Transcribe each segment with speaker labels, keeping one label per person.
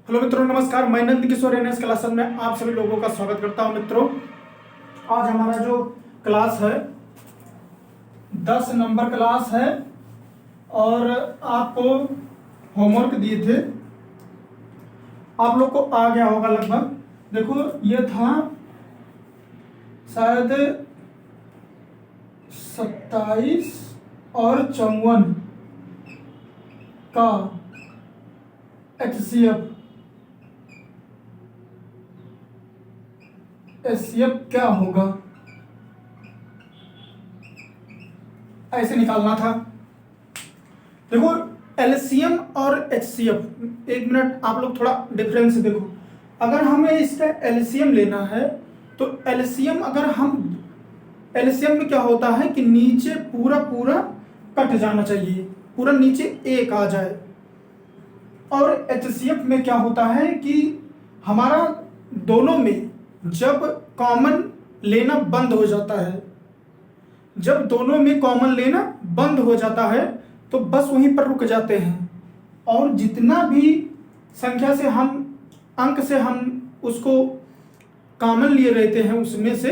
Speaker 1: Hello मित्रों, नमस्कार। मैं नंद किशोर एनएस क्लासेस में आप सभी लोगों का स्वागत करता हूं। मित्रों, आज हमारा जो क्लास है 10 नंबर क्लास है और आपको होमवर्क दिए थे, आप लोग को आ गया होगा लगभग। देखो, ये था शायद 27 और 54 का HCF। HCF क्या होगा, ऐसे निकालना था। देखो, LCM और HCF, एक मिनट आप लोग थोड़ा डिफरेंस देखो। अगर हमें इसका LCM लेना है तो LCM में क्या होता है कि नीचे पूरा पूरा कट जाना चाहिए, पूरा नीचे एक आ जाए। और HCF में क्या होता है कि हमारा दोनों में जब कॉमन लेना बंद हो जाता है, जब दोनों में कॉमन लेना बंद हो जाता है तो बस वहीं पर रुक जाते हैं, और जितना भी संख्या से हम अंक से हम उसको कॉमन लिए रहते हैं उसमें से,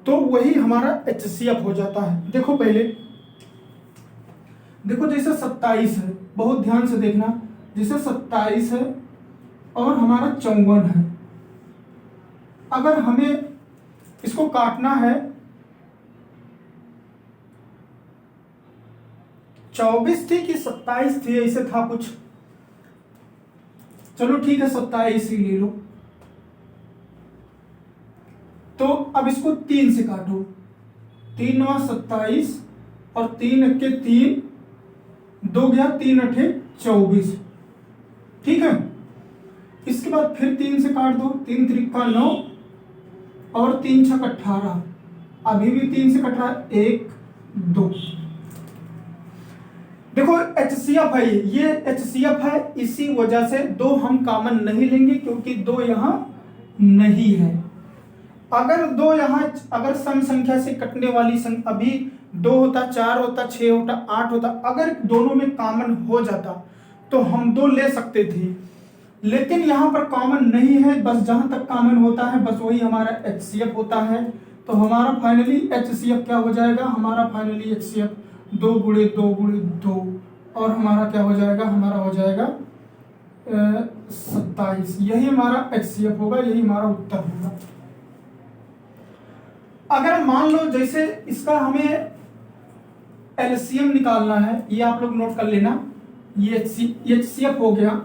Speaker 1: तो वही हमारा HCF हो जाता है। देखो पहले, देखो जैसे 27 है, बहुत ध्यान से देखना। जैसे 27 है और हमारा 54 है, अगर हमें इसको काटना है, 24 थी कि 27 थी, ऐसे था कुछ। चलो ठीक है, 27 ही ले लो। तो अब इसको 3 से काटो। 3 9 27 और 3 अक्के 3, 2 गया 3 अठे 24। ठीक है, इसके बाद फिर 3 से काट दो। 3 त्रिका 9 और 3 छक 18। अभी भी 3 से कट रहा है, 1 2। देखो HCF है, ये HCF है, इसी वजह से 2 हम कॉमन नहीं लेंगे क्योंकि 2 यहां नहीं है। अगर 2 यहां, अगर सम संख्या से कटने वाली संख्या अभी 2 होता, 4 होता, 6 होता, 8 होता, अगर दोनों में कॉमन हो जाता तो हम 2 ले सकते थे, लेकिन यहां पर कॉमन नहीं है। बस जहां तक कॉमन होता है बस वही हमारा HCF होता है। तो हमारा फाइनली HCF क्या हो जाएगा, हमारा फाइनली HCF 2 गुणे 2 गुणे 2, और हमारा क्या हो जाएगा, हमारा हो जाएगा 27। यही हमारा HCF होगा, यही हमारा उत्तर होगा। अगर मान लो जैसे इसका हमें LCM निकालना है, ये आप लोग नोट कर लेना, ये HCF हो गया।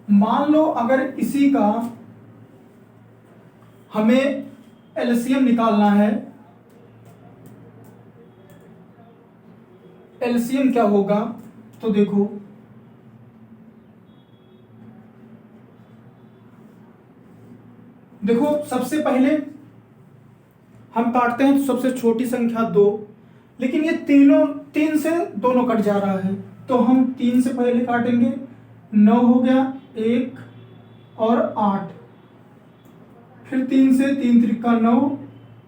Speaker 1: मान लो अगर इसी का हमें LCM निकालना है, LCM क्या होगा, तो देखो देखो सबसे पहले हम काटते हैं तो सबसे छोटी संख्या 2, लेकिन ये तीनों 3 से दोनों कट जा रहा है, तो हम 3 से पहले काटेंगे। 9 हो गया 1 और 8, फिर 3 से 3 त्रिका 9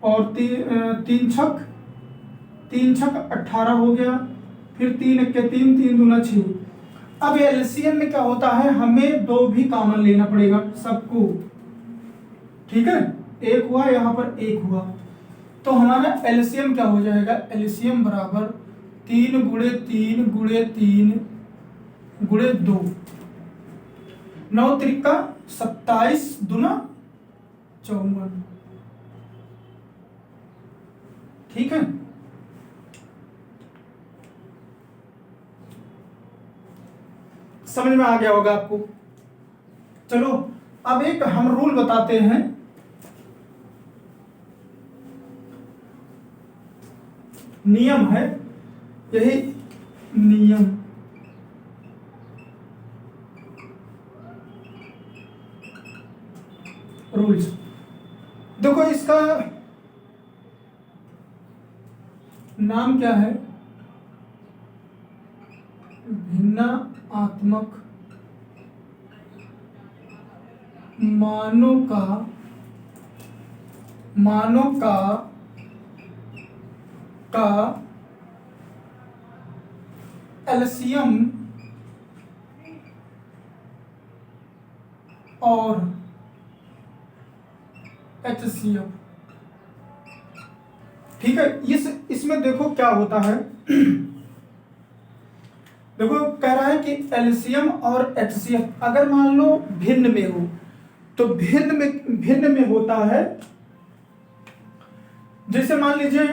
Speaker 1: और 3 छक 18 हो गया, फिर 3 अक्के 3, 3 दूना 6। अब LCM में क्या होता है, हमें 2 भी कॉमन लेना पड़ेगा सबको। ठीक है, 1 हुआ, यहां पर 1 हुआ, तो हमारा LCM क्या हो जाएगा, LCM बराबर 3 गुणे 3 गुणे 3 गुणे 2। 9 त्रिका 27 दूना 54। ठीक है, समझ में आ गया होगा आपको। चलो अब एक हम रूल बताते हैं। नियम है, यही नियम। रूल्स देखो, इसका नाम क्या है, भिन्नात्मक मानों का LCM और HCl। ठीक है, इसमें देखो क्या होता है। देखो कह रहा है कि एल्शियम और HCl अगर मान लो भिन्न में हो, तो भिन्न में होता है। जैसे मान लीजिए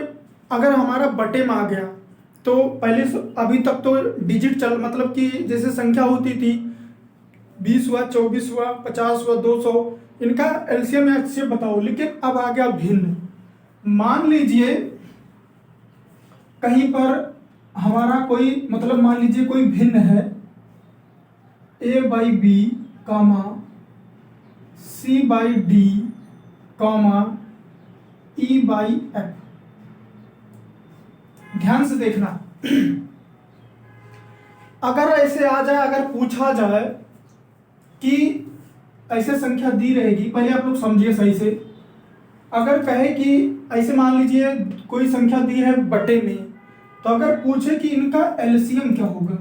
Speaker 1: अगर हमारा बटे में आ गया, तो पहले अभी तक तो डिजिट चल, मतलब कि जैसे संख्या होती थी 20 हुआ, 24 हुआ, 50 हुआ, 200, इनका एलसीएम या एचसीएफ बताओ। लेकिन अब आ गया भिन्न। मान लीजिए कहीं पर हमारा कोई, मतलब मान लीजिए कोई भिन्न है A/B, C/D, E/F। ध्यान से देखना। अगर ऐसे आ जाए, अगर पूछा जाए कि ऐसे संख्या दी रहेगी, पहले आप लोग समझिए सही से। अगर कहे कि ऐसे मान लीजिए कोई संख्या दी है बटे में, तो अगर पूछे कि इनका एलसीएम क्या होगा,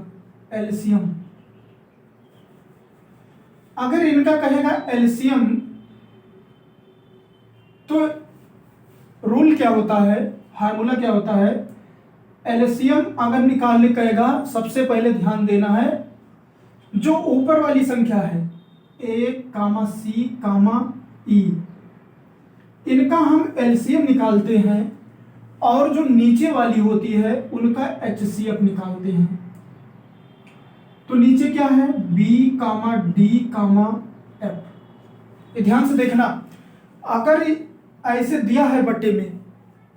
Speaker 1: एलसीएम, अगर इनका कहेगा एलसीएम, तो रूल क्या होता है, फार्मूला क्या होता है। एलसीएम अगर निकालने कहेगा, सबसे पहले ध्यान देना है जो ऊपर वाली संख्या है A, C, E, इनका हम एलसीएम निकालते हैं, और जो नीचे वाली होती है उनका HCF निकालते हैं। तो नीचे क्या है B, D, F। ये ध्यान से देखना। अगर ऐसे दिया है बटे में,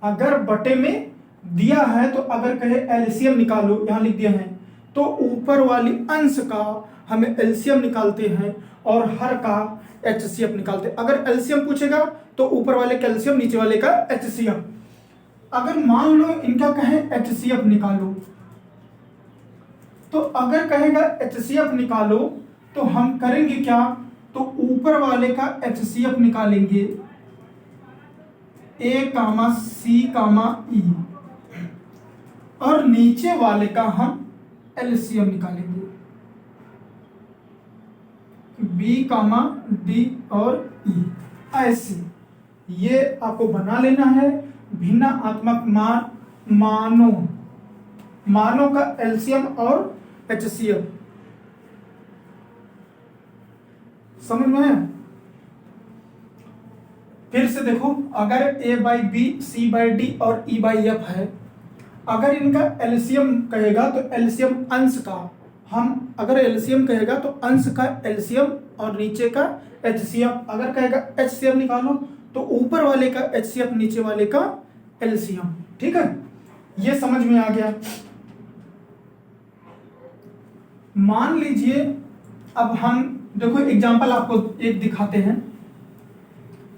Speaker 1: अगर बटे में दिया है, तो अगर कहे एलसीएम निकालो, यहां लिख दिया है, तो ऊपर वाली अंश का हमें एलसीएम निकालते हैं और हर का HCF निकालते हैं। अगर एलसीएम पूछेगा तो ऊपर वाले का एलसीएम, नीचे वाले का HCF। अगर मान लो इनका कहे HCF निकालो, तो अगर कहेगा HCF निकालो, तो हम करेंगे क्या, तो ऊपर वाले का HCF निकालेंगे A, C, E, और नीचे वाले का हम एलसीएम निकालेंगे B, D और E। ऐसे ये आपको बना लेना है। भिन्नात्मक मानों का एलसीएम और HCF समझ में है। फिर से देखो, अगर A/B, C/D और E/F है, अगर इनका एलसीएम कहेगा तो एलसीएम अंश का, हम अगर एलसीएम कहेगा तो अंश का एलसीएम और नीचे का HCF। अगर कहेगा HCF निकालो, तो ऊपर वाले का HCF, नीचे वाले का एलसीएम। ठीक है, ये समझ में आ गया। मान लीजिए अब हम देखो एग्जांपल आपको एक दिखाते हैं,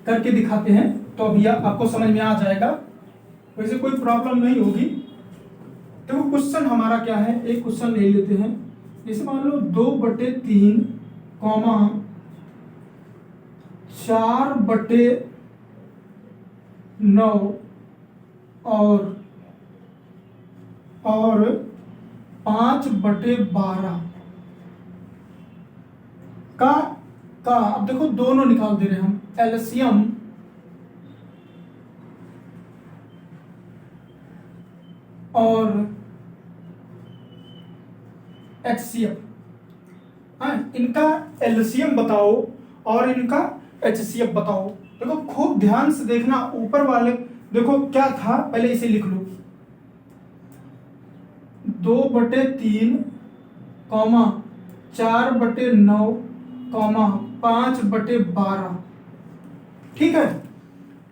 Speaker 1: करके दिखाते हैं, तो अभी आपको समझ में आ जाएगा। वैसे कोई प्रॉब्लम नहीं होगी। देखो क्वेश्चन हमारा क्या है, एक क्वेश्चन ले लेते हैं। जैसे मान लो 2/3, 4/9 और 5/12 का अब देखो दोनों निकाल दे रहे हैं हम, एलसीएम और HCF। इनका एलसीएम बताओ और इनका HCF बताओ। देखो खूब ध्यान से देखना। ऊपर वाले देखो क्या था, पहले इसे लिख लो, 2/3, 4/9, 5/12। ठीक है,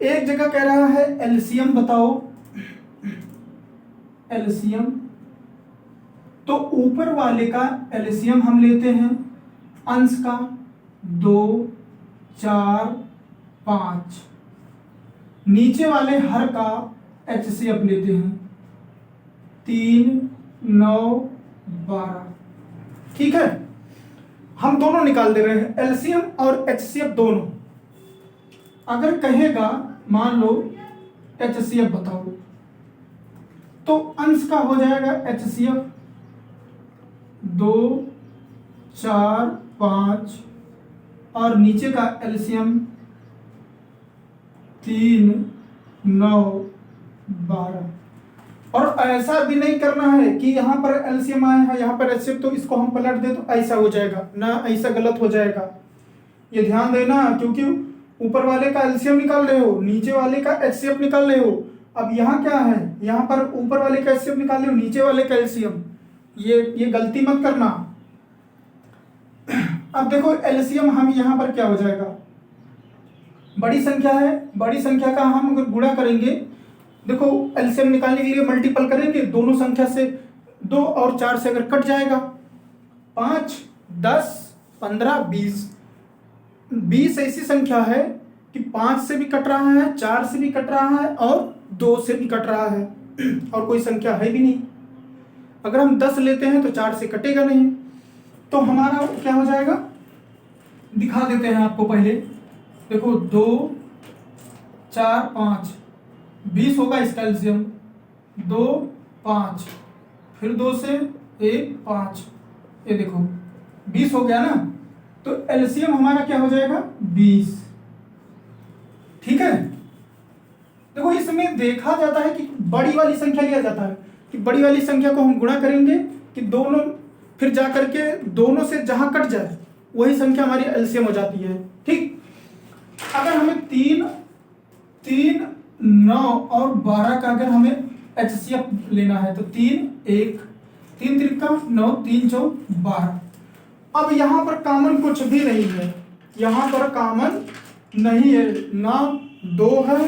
Speaker 1: एक जगह कह रहा है एलसीएम बताओ, एलसीएम, तो ऊपर वाले का एलसीएम हम लेते हैं अंश का 2, 4, 5, नीचे वाले हर का HCF लेते हैं 3, 9, 12। ठीक है, हम दोनों निकाल दे रहे हैं, एलसीएम और HCF दोनों। अगर कहेगा मान लो HCF बताओ, तो अंश का हो जाएगा HCF 2, 4, 5, और नीचे का एलसीएम 3, 9, 12। और ऐसा भी नहीं करना है कि यहाँ पर एलसीएम आया है, यहाँ पर एचसीएफ, तो इसको हम पलट दे तो ऐसा हो जाएगा ना, ऐसा गलत हो जाएगा। ये ध्यान देना, क्योंकि ऊपर वाले का एलसीएम निकाल रहे हो, नीचे वाले का एचसीएफ निकाल रहे हो। अब यहाँ क्या है, यहाँ पर ऊपर वाले का एचसीएफ निकाल रहे हो, नीचे वाले का एलसीएम। ये गलती मत करना। अब देखो एलसीएम हम यहाँ पर क्या हो जाएगा, बड़ी संख्या है, बड़ी संख्या का हम अगर गुणा करेंगे, देखो एलसीएम निकालने के लिए मल्टीपल करेंगे दोनों संख्या से, 2 और 4 से अगर कट जाएगा, 5, 10, 15, 20। 20 ऐसी संख्या है कि 5 से भी कट रहा है, 4 से भी कट रहा है और 2 से भी कट रहा है, और कोई संख्या है भी नहीं। अगर हम 10 लेते हैं तो 4 से कटेगा नहीं, तो हमारा क्या हो जाएगा, दिखा देते हैं आपको पहले। देखो 2, 4, 5, 20 होगा इसका एलसीएम, 2, 5, फिर 2 से 1, 5, ये देखो 20 हो गया ना, तो एलसीएम हमारा क्या हो जाएगा, 20। ठीक है। देखो इसमें देखा जाता है कि बड़ी वाली संख्या लिया जाता है, कि बड़ी वाली संख्या को हम गुणा करेंगे कि दोनों, फिर जा करके दोनों से जहां कट जाए वही संख्या हमारी एलसीएम हो जाती है। ठीक। अगर हमें 3, 9 और 12 का अगर हमें एचसीएफ लेना है तो 3, 1, 3 त्रिका 9, 3 चौक 12। अब यहां पर कॉमन कुछ भी नहीं है, यहां पर कॉमन नहीं है, ना 2 है,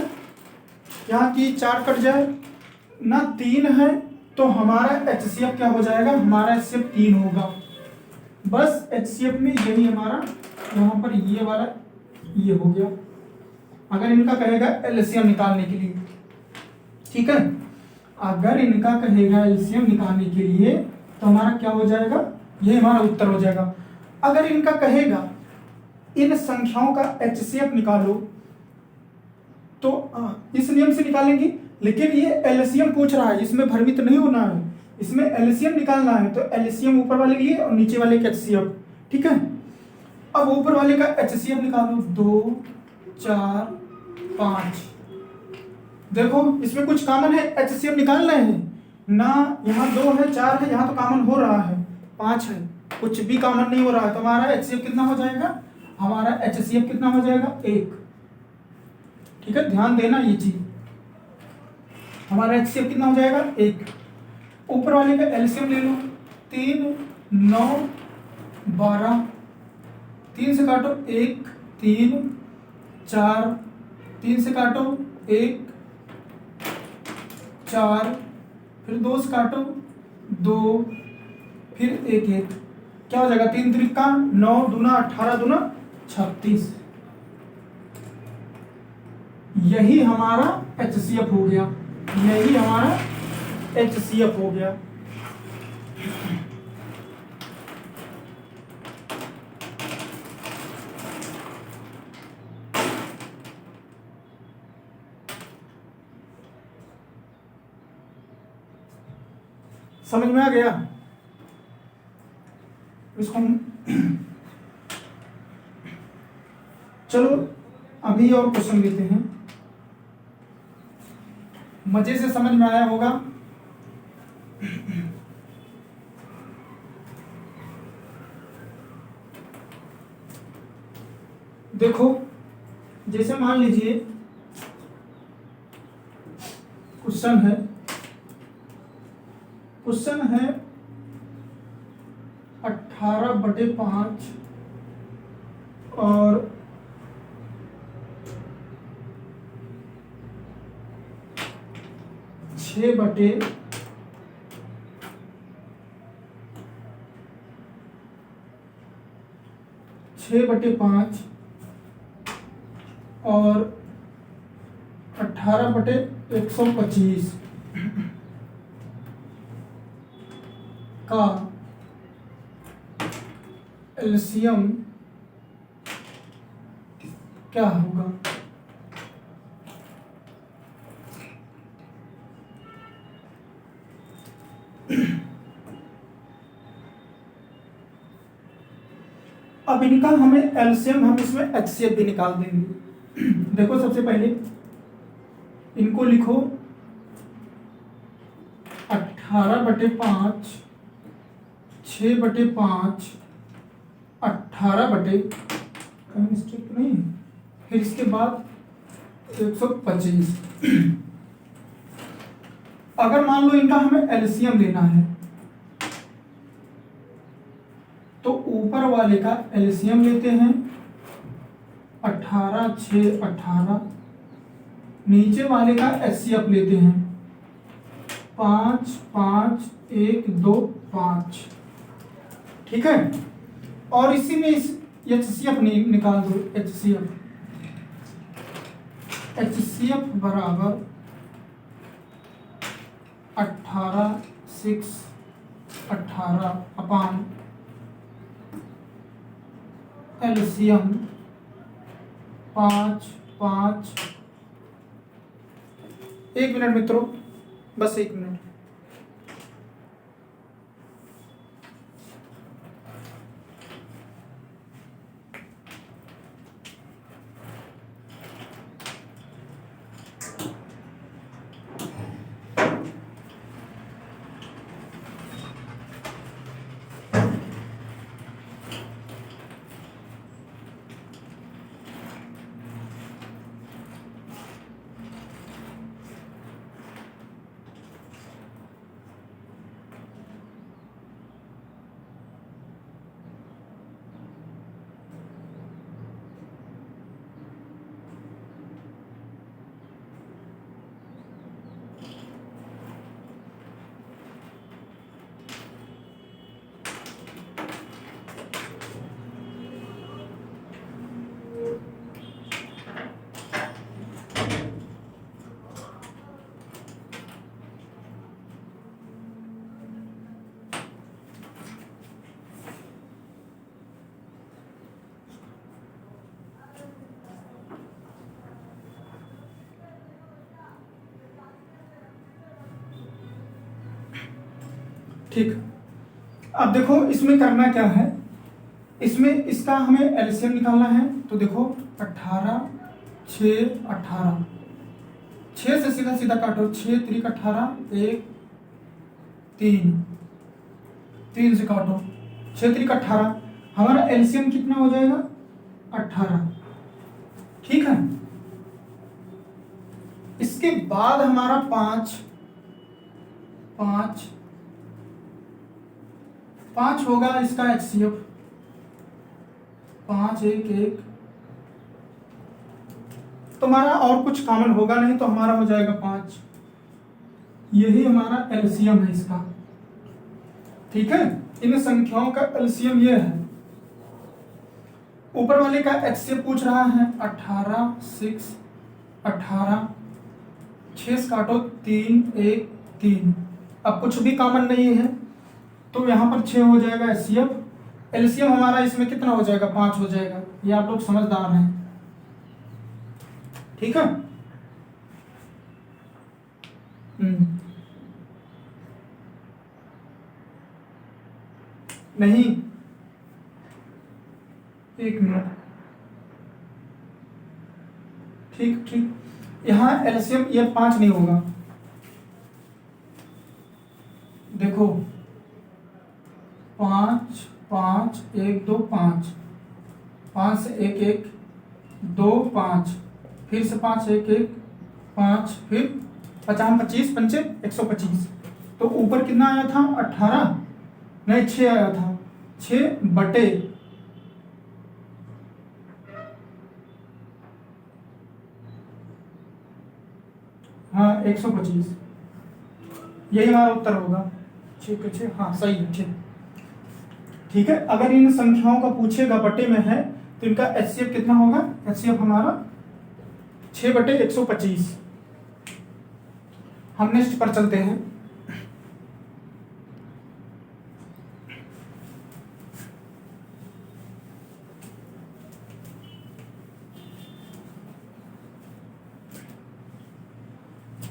Speaker 1: यहाँ की 4 कट जाए, ना 3 है, तो हमारा एचसीएफ क्या हो जाएगा, हमारा एचसीएफ 3 होगा। बस एचसीएफ में यही हमारा, यहाँ पर ये वाला ये हो गया, अगर इनका कहेगा एलसीएम निकालने के लिए। ठीक है, अगर इनका कहेगा एलसीएम निकालने के लिए तो हमारा क्या हो जाएगा, ये हमारा उत्तर हो जाएगा। अगर इनका कहेगा इन संख्याओं का एचसीएफ निकालो, तो इस नियम से निकालेंगे, लेकिन ये एलसीएम पूछ रहा है, इसमें भ्रमित नहीं होना है, इसमें एलसीएम निकालना है, तो एलसीएम ऊपर वाले लिए और नीचे वाले का एचसीएफ। ठीक है। अब ऊपर वाले का एचसीएफ निकालो, 2, 4, 5। देखो इसमें कुछ कॉमन है, एचसीएफ निकाल रहे हैं ना, यहाँ 2 है, 4 है, यहाँ तो कॉमन हो रहा है, 5 है, कुछ भी कॉमन नहीं हो रहा है, तो हमारा एचसीएफ कितना हो जाएगा, हमारा एचसीएफ कितना हो जाएगा, 1। ठीक है, ध्यान देना ये चीज, हमारा एचसीएफ कितना हो जाएगा, 1। ऊपर वाले का एलसीएम ले लो, 3, 9, 12, 3 से काटो 1, 3, 4, 3 से काटो 1, 4, फिर 2 से काटो 2, फिर 1, 1, क्या हो जाएगा, 3 त्रिका 9, दूना 18, दूना 36। यही हमारा एचसीएफ हो गया, यही हमारा एचसीएफ हो गया। समझ में आ गया? इसको चलो अभी और क्वेश्चन लेते हैं, मजे से समझ में आया होगा। देखो जैसे मान लीजिए क्वेश्चन है 18/5 और 6/5 और 18/125 का एलसीएम क्या होगा। अब इनका हमें एलसीएम, हम इसमें एचसीएफ भी निकाल देंगे। देखो सबसे पहले इनको लिखो 18/5, 6/5, 18 कहीं मिस्टेक नहीं, फिर इसके बाद 125। अगर मान लो इनका हमें एलसीएम लेना है तो ऊपर वाले का एलसीएम लेते हैं 18, 6, 18, नीचे वाले का एचसीएफ लेते हैं 5, 5, 1, 2, 5। ठीक है, और इसी में इस एचसीएफ निकाल दो। एचसीएफ बराबर 18, 6, 18 अपान एलसीएम 5, 5। एक मिनट मित्रों, बस एक मिनट। ठीक, अब देखो इसमें करना क्या है, इसमें इसका हमें एलसीएम निकालना है। तो देखो 18, 6, 18, 6 से सीधा सीधा काटो, 6 3 18, 1 3, 3 से काटो, 6 3 18, हमारा एलसीएम कितना हो जाएगा 18। ठीक है, इसके बाद हमारा 5 5 5 होगा इसका एचसीएफ 5 1 1। तो हमारा और कुछ कॉमन होगा नहीं, तो हमारा हो जाएगा 5। यही हमारा एलसीएम है इसका। ठीक है, इन संख्याओं का एलसीएम ये है। ऊपर वाले का एचसीएफ पूछ रहा है 18, 6, 18, 6 से काटो 3 1 3। अब कुछ भी कॉमन नहीं है तो यहाँ पर 6 हो जाएगा एचसीएफ। एलसीएम हमारा इसमें कितना हो जाएगा 5 हो जाएगा। ये आप लोग समझदार हैं। ठीक है, नहीं, एक मिनट। ठीक ठीक, यहाँ एलसीएम ये 5 नहीं होगा। देखो 5 5 1 2 5, 5 से 1 1 2 5, फिर से 5 1 1 5, फिर 50 25 पंचे 125। तो ऊपर कितना आया था 18, नहीं 6 आया था, 6 बटे हाँ 125। यही हमारा उत्तर होगा। 6 हाँ सही है। ठीक, ठीक है। अगर इन संख्याओं का पूछेगा बटे में है तो इनका एचसीएफ कितना होगा, एचसीएफ हमारा 6/125। हम नेक्स्ट पर चलते हैं।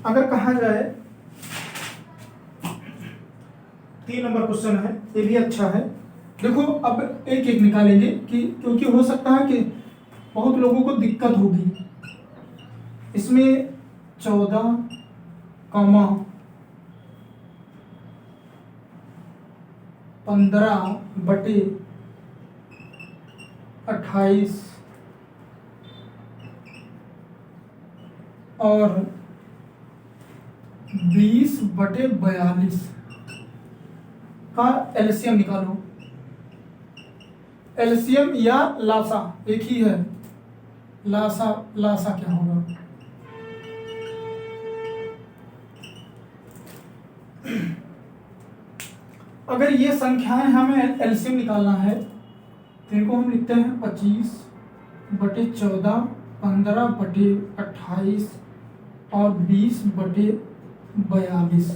Speaker 1: अगर कहा जाए 3 नंबर क्वेश्चन है, ये भी अच्छा है। देखो अब एक एक निकालेंगे कि क्योंकि हो सकता है कि बहुत लोगों को दिक्कत होगी इसमें। 14 कॉमा 15/28 और 20/42 का एलसीएम निकालो। एलसीएम या लासा एक ही है। लासा लासा क्या होगा? अगर ये संख्याएं हमें एलसीएम निकालना है तो इनको हम लिखते हैं 25/14, 15/28 और 20/42।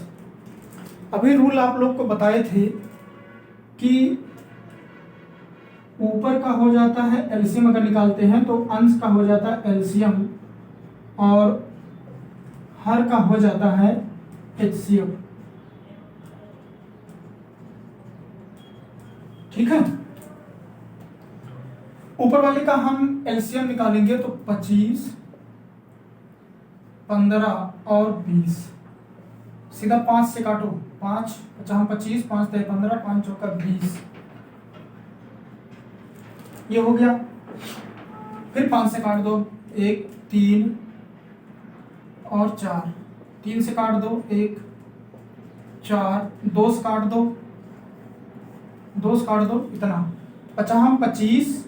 Speaker 1: अभी रूल आप लोग को बताए थे कि ऊपर का हो जाता है एलसीएम अगर निकालते हैं तो अंश का हो जाता है एलसीएम और हर का हो जाता है एचसीएफ। ठीक है, ऊपर वाले का हम एलसीएम निकालेंगे तो 25, 15 और 20। सीधा 5 से काटो, 5 5 25, 5 3 15, 5 चौका 20। ये हो गया। फिर 5 से काट दो, 1 3 और 4, 3 से काट दो 1 4, 2 से काट दो, 2 से काट दो इतना। 25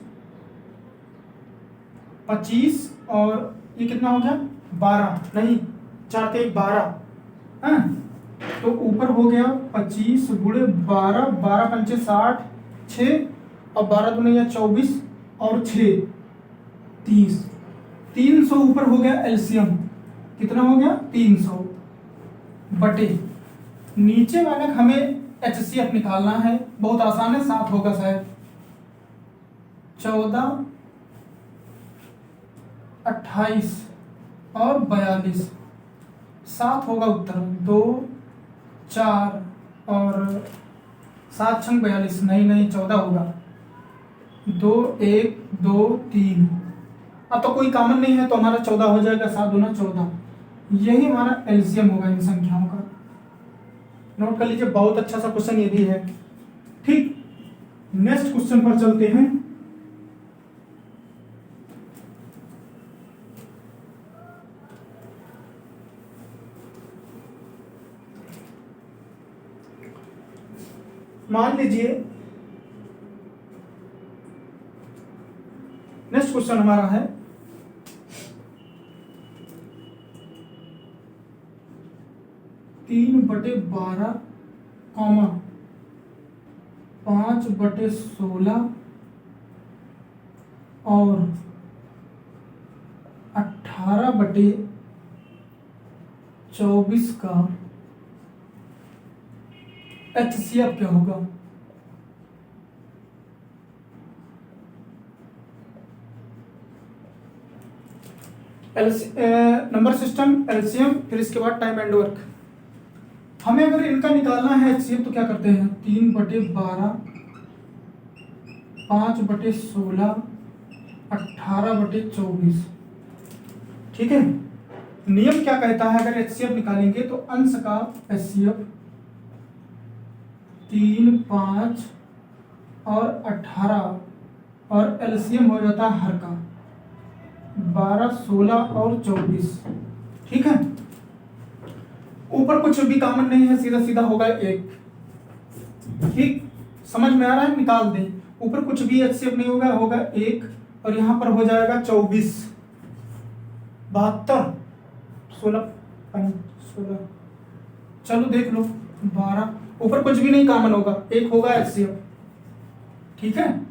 Speaker 1: 25 और ये कितना हो गया 12, नहीं 4 × 1 12 है। तो ऊपर हो गया 25 × 12, 12 × 5 60, 6 और 12 × 2 या 24 और 6 30। 300 ऊपर हो गया एलसीएम। कितना हो गया 300 बटे नीचे वाले हमें एचसीएफ निकालना है। बहुत आसान है, 7 होगा शायद। 14, 28 और 42, 7 होगा उत्तर। 2 4 और 7 × 42, नहीं 14 होगा। 2 1 2 3। अब तो कोई कॉमन नहीं है तो हमारा 14 हो जाएगा। 7 दूना 14, यही हमारा एलसीएम होगा इन संख्याओं का। नोट कर लीजिए, बहुत अच्छा सा क्वेश्चन ये भी है। ठीक, नेक्स्ट क्वेश्चन पर चलते हैं। मान लीजिए नेक्स्ट क्वेश्चन हमारा है 3/12, 5/16 और 18/24 का एचसीएफ क्या होगा? नंबर सिस्टम, एलसीएम, फिर इसके बाद टाइम एंड वर्क। हमें अगर इनका निकालना है एचसीएफ तो क्या करते हैं? 3/12, 5/16, 18/24। ठीक है, नियम क्या कहता है? अगर एचसीएफ निकालेंगे तो अंश का एचसीएफ 3 5 और 18 और एलसीएम हो जाता है हर का 12 16 और 24। ठीक है, ऊपर कुछ भी कॉमन नहीं है, सीधा सीधा होगा 1। ठीक, समझ में आ रहा है? निकाल दें। ऊपर कुछ भी एचसीएफ नहीं होगा, होगा 1 और यहां पर हो जाएगा 24, 72, 16 16। चलो देख लो, 12। ऊपर कुछ भी नहीं कॉमन होगा, 1 होगा एचसीएफ। ठीक है,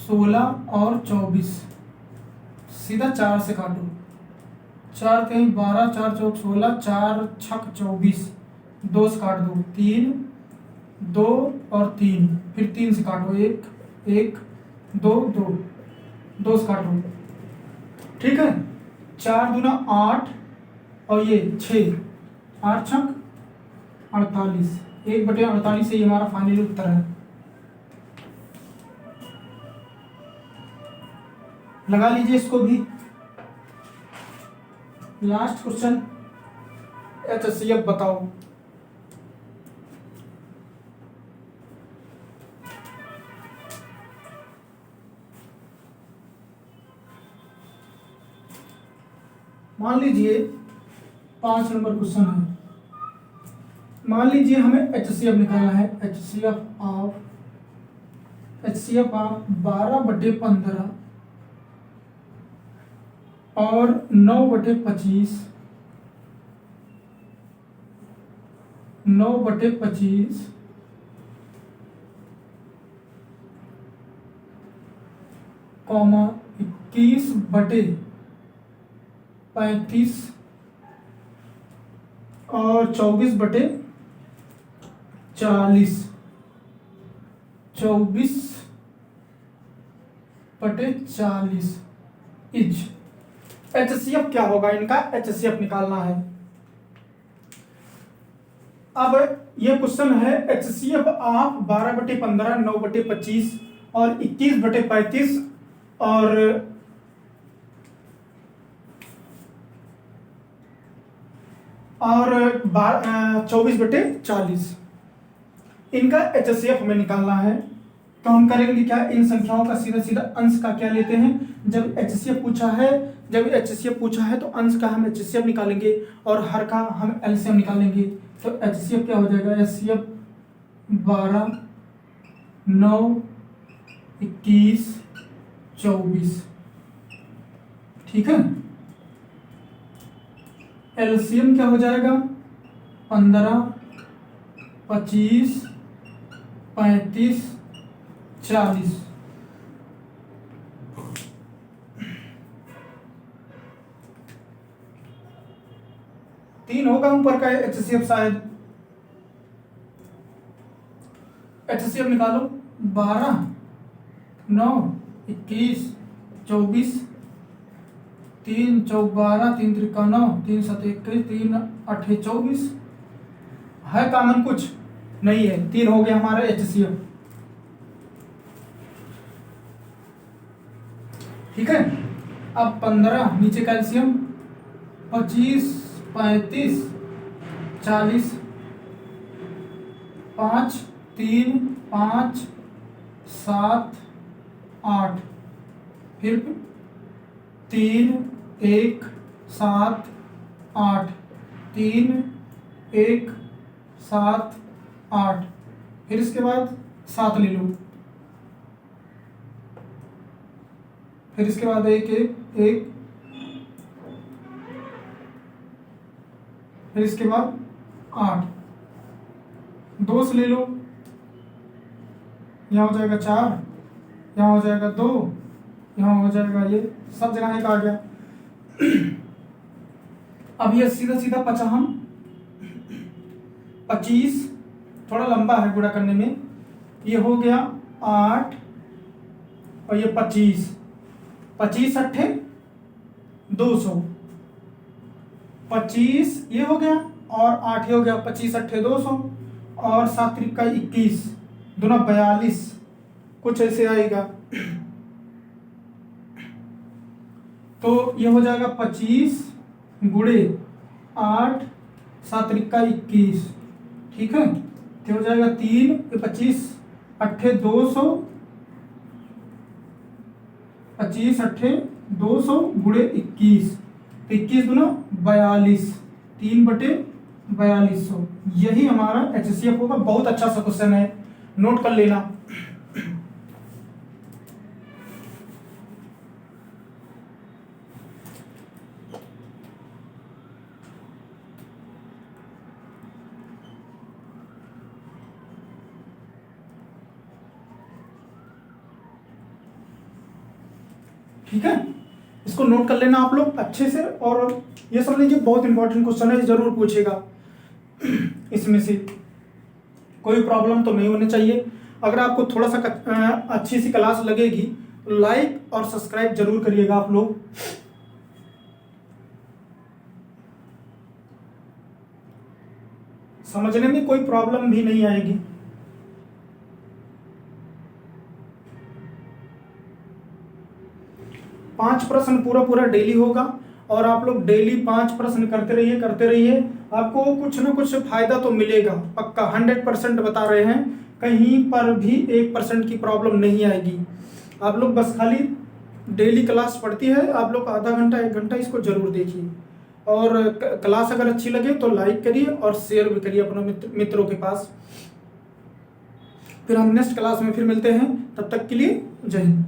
Speaker 1: 16 और 24, सीधा 4 से काटो। 4 3 12, 4 चौक 16, 4 6 24, 2 से काट दो, 3 2 और 3, फिर 3 से काटो, 1 1 2 2, 2 से काटो। ठीक है, 4 दूना 8 और ये 6, 8 6 48, 1/48 से ये हमारा फाइनल उत्तर है। लगा लीजिए इसको भी। लास्ट क्वेश्चन, HCF बताओ। मान लीजिए 5 नंबर क्वेश्चन है। मान लीजिए हमें HCF निकालना है। HCF ऑफ 12/15 और 9/25, 9/25 कॉमा 21/35 और 24/40, 24/40 इंच। HCF क्या होगा इनका? HCF निकालना है। अब ये क्वेश्चन है HCF ऑफ 12/15, 9/25 और 21/35 और 24/40, इनका HCF हमें निकालना है। तो हम करेंगे क्या, इन संख्याओं का सीधा सीधा अंश का क्या लेते हैं। जब HCF पूछा है तो अंश का हम HCF निकालेंगे और हर का हम LCM निकालेंगे। तो HCF क्या हो जाएगा, HCF 12, 9, 21, 24, ठीक है। LCM क्या हो जाएगा, 15, 25, 35, 40। तीन होगा ऊपर का HCF शायद। HCF निकालो, 12, 9, 21, 24, 3 चौक 12, 3 त्रिका 9, 3 7 21, 3 8 24। है कॉमन कुछ नहीं है, 3 हो गया हमारा HCF, ठीक है। अब 15 नीचे कैल्शियम, 25, 35, 40, 5, 3, 5, 7, 8, फिर 3, 1, 7, 8, 3, 1, 7, 8, फिर इसके बाद 7 ले लो, फिर इसके बाद 1, 1, 1, फिर इसके बाद 8, 2 से ले लो, यहाँ हो जाएगा 4, यहाँ हो जाएगा 2, यहाँ हो जाएगा ये, सब जगह एक आ गया। अब ये सीधा सीधा बचा हम 25, थोड़ा लंबा है गुणा करने में, ये हो गया 8 और ये 25, 25 अट्ठे 200, 25 ये हो गया और 8 ये हो गया, 25 अट्ठे 200 और 7 त्रिका 21, दोनों 42, कुछ ऐसे आएगा। तो ये हो जाएगा 25 गुणे 8, 7 त्रिका 21, ठीक है। तो हो जाएगा 3, 25 अट्ठे 200, 25 अट्ठे 200 गुणे 21, 21 दूना 42, 3/4200। यही हमारा HCF होगा। बहुत अच्छा सा क्वेश्चन है, नोट कर लेना। ठीक है, इसको नोट कर लेना आप लोग अच्छे से। और ये समझ लीजिए बहुत इंपॉर्टेंट क्वेश्चन है, जरूर पूछेगा। इसमें से कोई प्रॉब्लम तो नहीं होनी चाहिए। अगर आपको थोड़ा सा अच्छी सी क्लास लगेगी तो लाइक और सब्सक्राइब जरूर करिएगा आप लोग। समझने में कोई प्रॉब्लम भी नहीं आएगी। 5 प्रश्न पूरा डेली होगा और आप लोग डेली 5 प्रश्न करते रहिए, आपको कुछ ना कुछ फायदा तो मिलेगा पक्का, 100% बता रहे हैं, कहीं पर भी 1% की प्रॉब्लम नहीं आएगी। आप लोग बस खाली डेली क्लास पढ़ती है, आप लोग आधा घंटा 1 घंटा इसको जरूर देखिए, और क्लास अगर अच्छी लगे तो लाइक करिए और शेयर भी करिए अपने मित्रों के पास। फिर हम नेक्स्ट क्लास में फिर मिलते हैं, तब तक के लिए जय हिंद।